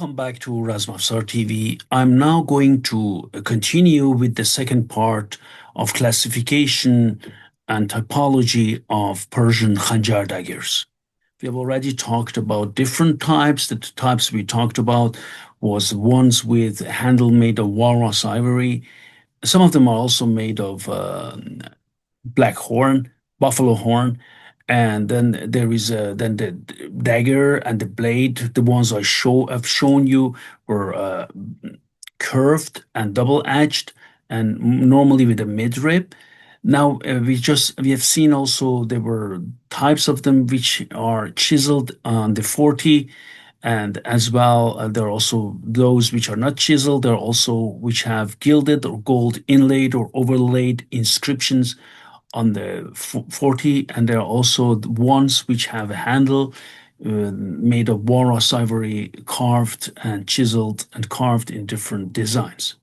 Welcome back to Razmafsar TV. I'm now going to continue with the second part of classification and typology of Persian Khanjar daggers. We have already talked about different types. The types we talked about was ones with handle made of walrus ivory. Some of them are also made of black horn, buffalo horn, and then there is then the dagger and the blade. The ones I've shown you were curved and double edged, and normally with a midrib. Now we have seen also there were types of them which are chiseled on the forte, and as well there are also those which are not chiseled. There are also which have gilded or gold inlaid or overlaid inscriptions on the forte, and there are also the ones which have a handle made of walrus ivory, carved and chiseled and carved in different designs.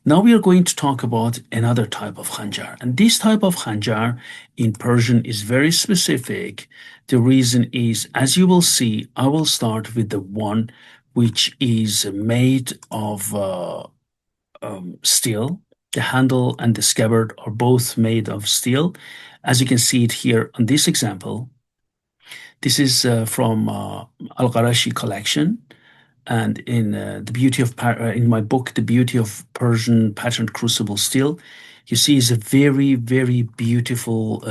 Now we are going to talk about another type of khanjar. And this type of khanjar in Persian is very specific. The reason is, as you will see, I will start with the one which is made of steel. The handle and the scabbard are both made of steel. As you can see it here on this example, this is from Al-Qarashi collection. And in in my book, The Beauty of Persian Patterned Crucible Steel, you see is a very, very beautiful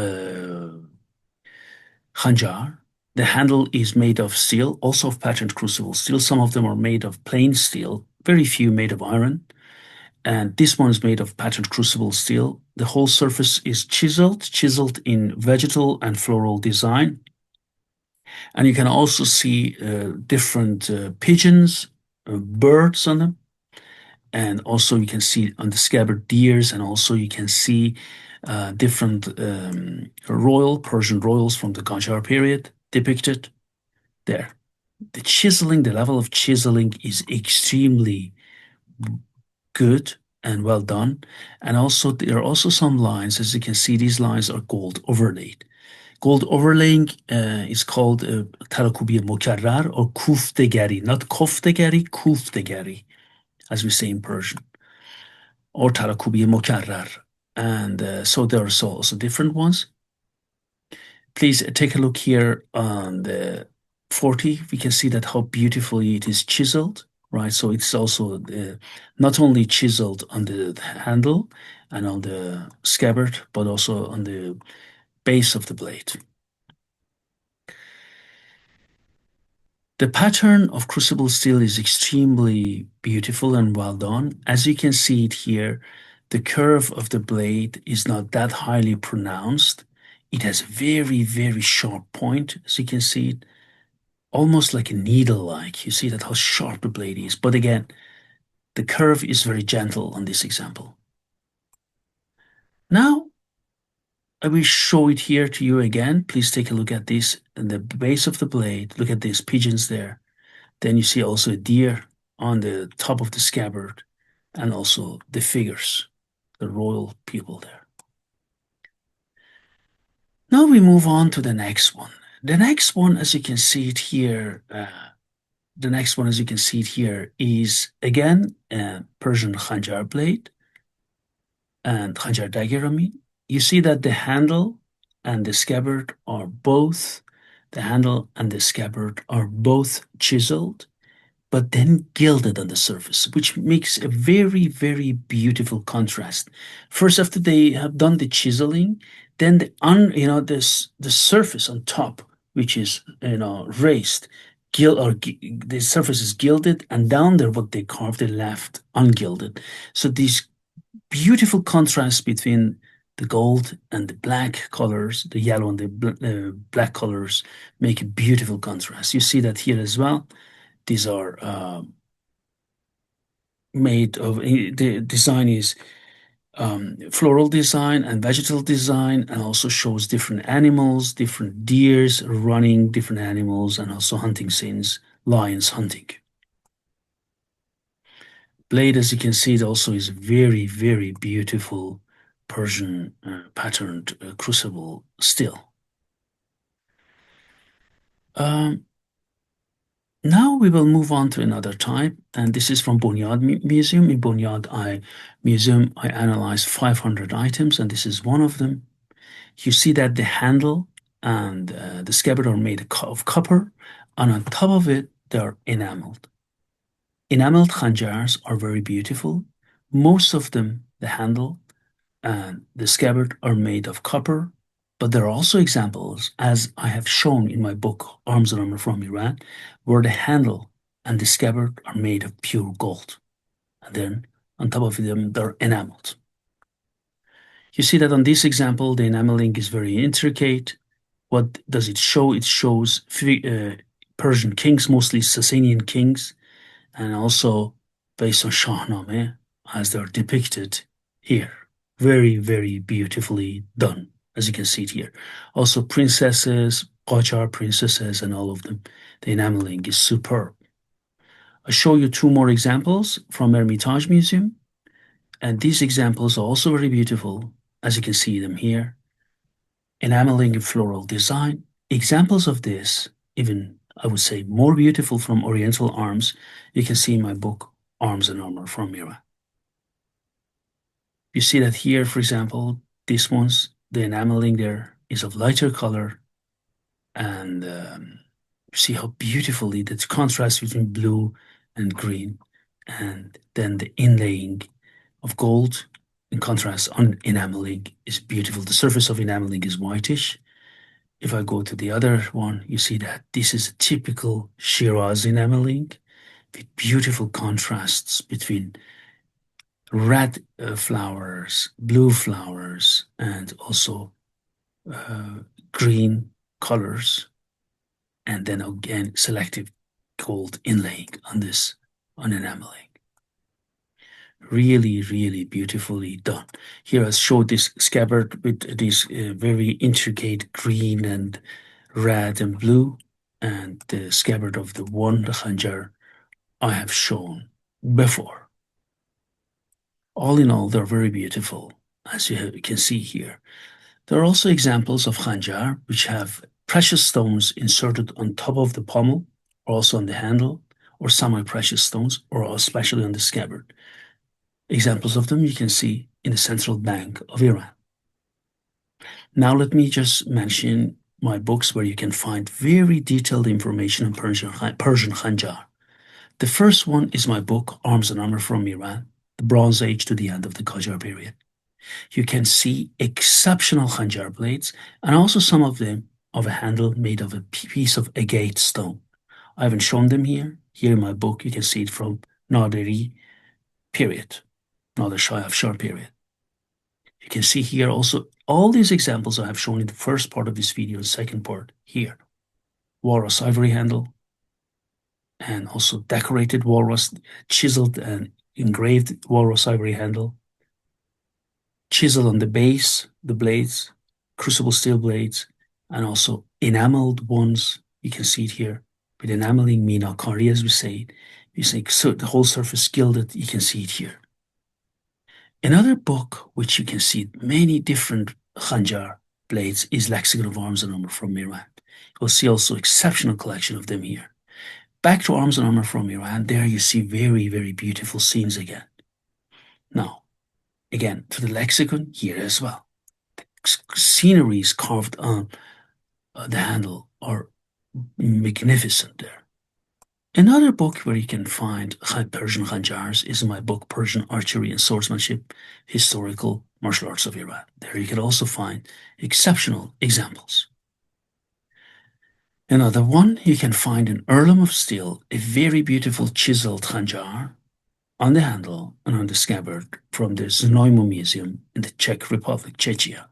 khanjar. The handle is made of steel, also of patterned crucible steel. Some of them are made of plain steel, very few made of iron. And this one is made of patterned crucible steel. The whole surface is chiseled in vegetal and floral design. And you can also see different pigeons, birds on them. And also you can see on the scabbard deers, and also you can see different Persian royals from the Qajar period depicted there. The level of chiseling is extremely good and well done. And also there are also some lines, as you can see, these lines are gold overlaid. Gold overlaying is called tarakubi mukarrar or kuftegari, not koftegari, kuftegari, as we say in Persian, or tarakubi mukarrar. And so there are also different ones. Please take a look here on the 40. We can see that how beautifully it is chiseled, right? So it's also not only chiseled on the handle and on the scabbard, but also on the base of the blade. The pattern of crucible steel is extremely beautiful and well done. As you can see it here, the curve of the blade is not that highly pronounced. It has a very, very sharp point, as you can see it, almost like a needle-like. You see that how sharp the blade is. But again, the curve is very gentle on this example. Now, I will show it here to you again. Please take a look at this and the base of the blade. Look at these pigeons there. Then you see also a deer on the top of the scabbard, and also the figures, the royal people there. Now we move on to the next one. The next one, as you can see it here, is again a Persian Khanjar blade and Khanjar dagger, I mean. You see that the handle and the scabbard are both, chiseled, but then gilded on the surface, which makes a very, very beautiful contrast. First, after they have done the chiseling, then the surface on top, which is raised, the surface is gilded, and down there what they carved, they left ungilded. So these beautiful contrasts between the gold and the black colors, the yellow and the black colors, make a beautiful contrast. You see that here as well. These are made of, the design is floral design and vegetal design, and also shows different animals, different deers running, different animals, and also hunting scenes, lions hunting. Blade, as you can see, it also is very, very beautiful Persian patterned crucible steel. Now we will move on to another type, and this is from Bunyad Museum. In Bunyad Museum, I analyzed 500 items, and this is one of them. You see that the handle and the scabbard are made of copper, and on top of it, they are enameled. Enameled khanjars are very beautiful. Most of them, the handle and the scabbard, are made of copper, but there are also examples, as I have shown in my book, Arms and Armor from Iran, where the handle and the scabbard are made of pure gold. And then on top of them, they're enameled. You see that on this example, the enameling is very intricate. What does it show? It shows Persian kings, mostly Sasanian kings, and also based on Shahnameh, as they're depicted here. Very, very beautifully done, as you can see it here. Also, princesses, Qajar princesses, and all of them. The enameling is superb. I'll show you two more examples from Hermitage Museum, and these examples are also very beautiful, as you can see them here. Enameling in floral design. Examples of this, even I would say more beautiful from Oriental arms, you can see in my book, Arms and Armor from Iran. You see that here, for example, this one's, the enameling there is of lighter color, and you see how beautifully the contrast between blue and green, and then the inlaying of gold in contrast on enameling is beautiful. The surface of enameling is whitish. If I go to the other one, you see that this is a typical Shiraz enameling with beautiful contrasts between red flowers, blue flowers, and also green colors. And then again, selective gold inlaying on this, on enameling. Really, really beautifully done. Here I showed this scabbard with this very intricate green and red and blue, and the scabbard of the one, the khanjar, I have shown before. All in all, they're very beautiful, as you can see here. There are also examples of khanjar which have precious stones inserted on top of the pommel, or also on the handle, or semi-precious stones, or especially on the scabbard. Examples of them you can see in the central bank of Iran. Now let me just mention my books where you can find very detailed information on Persian Khanjar. The first one is my book, Arms and Armor from Iran, the Bronze Age to the End of the Qajar Period. You can see exceptional Khanjar blades, and also some of them of a handle made of a piece of agate stone. I haven't shown them here. Here in my book, you can see it from Nadiri period. Nader Shah Afshar period. You can see here also all these examples I have shown in the first part of this video and second part here. Walrus ivory handle, and also decorated walrus, chiseled and engraved walrus ivory handle, chisel on the base, the blades, crucible steel blades, and also enameled ones. You can see it here with enameling minakari, as we say. You say so the whole surface gilded. You can see it here. Another book which you can see many different Khanjar blades is Lexicon of Arms and Armor from Iran. You'll see also exceptional collection of them here. Back to Arms and Armor from Iran, there you see very, very beautiful scenes again. Now, again, to the Lexicon here as well. The sceneries carved on the handle are magnificent there. Another book where you can find Persian Khanjars is my book, Persian Archery and Swordsmanship, Historical Martial Arts of Iran. There you can also find exceptional examples. Another one, you can find an heirloom of steel, a very beautiful chiseled Khanjar on the handle and on the scabbard from the Znojmo Museum in the Czech Republic, Czechia.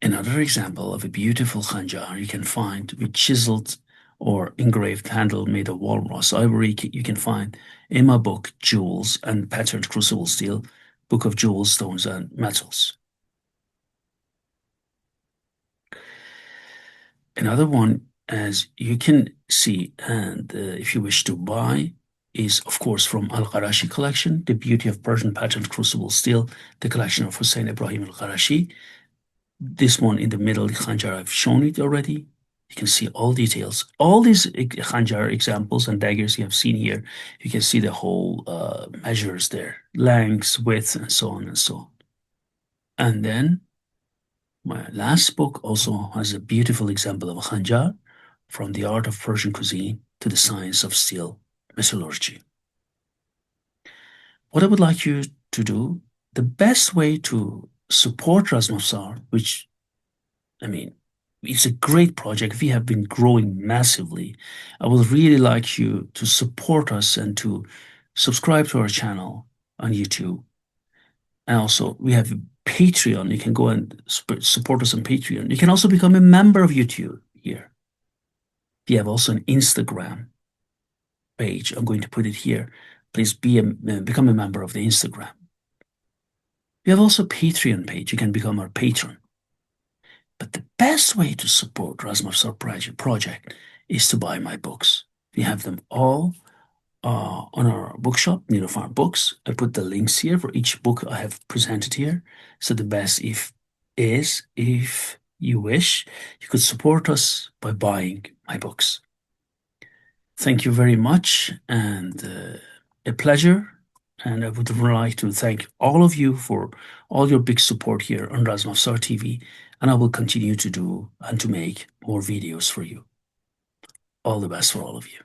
Another example of a beautiful Khanjar you can find with chiseled or engraved handle made of walrus ivory you can find in my book, Jewels and Patterned Crucible Steel, Book of Jewels, Stones, and Metals. Another one, as you can see, and if you wish to buy, is of course from Al-Qarashi collection, The Beauty of Persian Patterned Crucible Steel, the collection of Hussein Ibrahim Al-Qarashi. This one in the middle, Khanjar, I've shown it already. You can see all details. All these Khanjar examples and daggers you have seen here, you can see the whole measures there, lengths, width, and so on and so on. And then my last book also has a beautiful example of a Khanjar, from the art of Persian cuisine to the science of steel metallurgy. What I would like you to do, the best way to support Razmafzar, which, I mean, it's a great project. We have been growing massively. I would really like you to support us and to subscribe to our channel on YouTube. And also, we have Patreon. You can go and support us on Patreon. You can also become a member of YouTube here. We have also an Instagram page. I'm going to put it here. Please become a member of the Instagram. We have also a Patreon page. You can become our patron. But the best way to support Razmafzar project is to buy my books. We have them all on our bookshop, Farm Books. I put the links here for each book I have presented here. So the best is if you wish, you could support us by buying my books. Thank you very much, and a pleasure. And I would like to thank all of you for all your big support here on Razmafzar TV. And I will continue to do and to make more videos for you. All the best for all of you.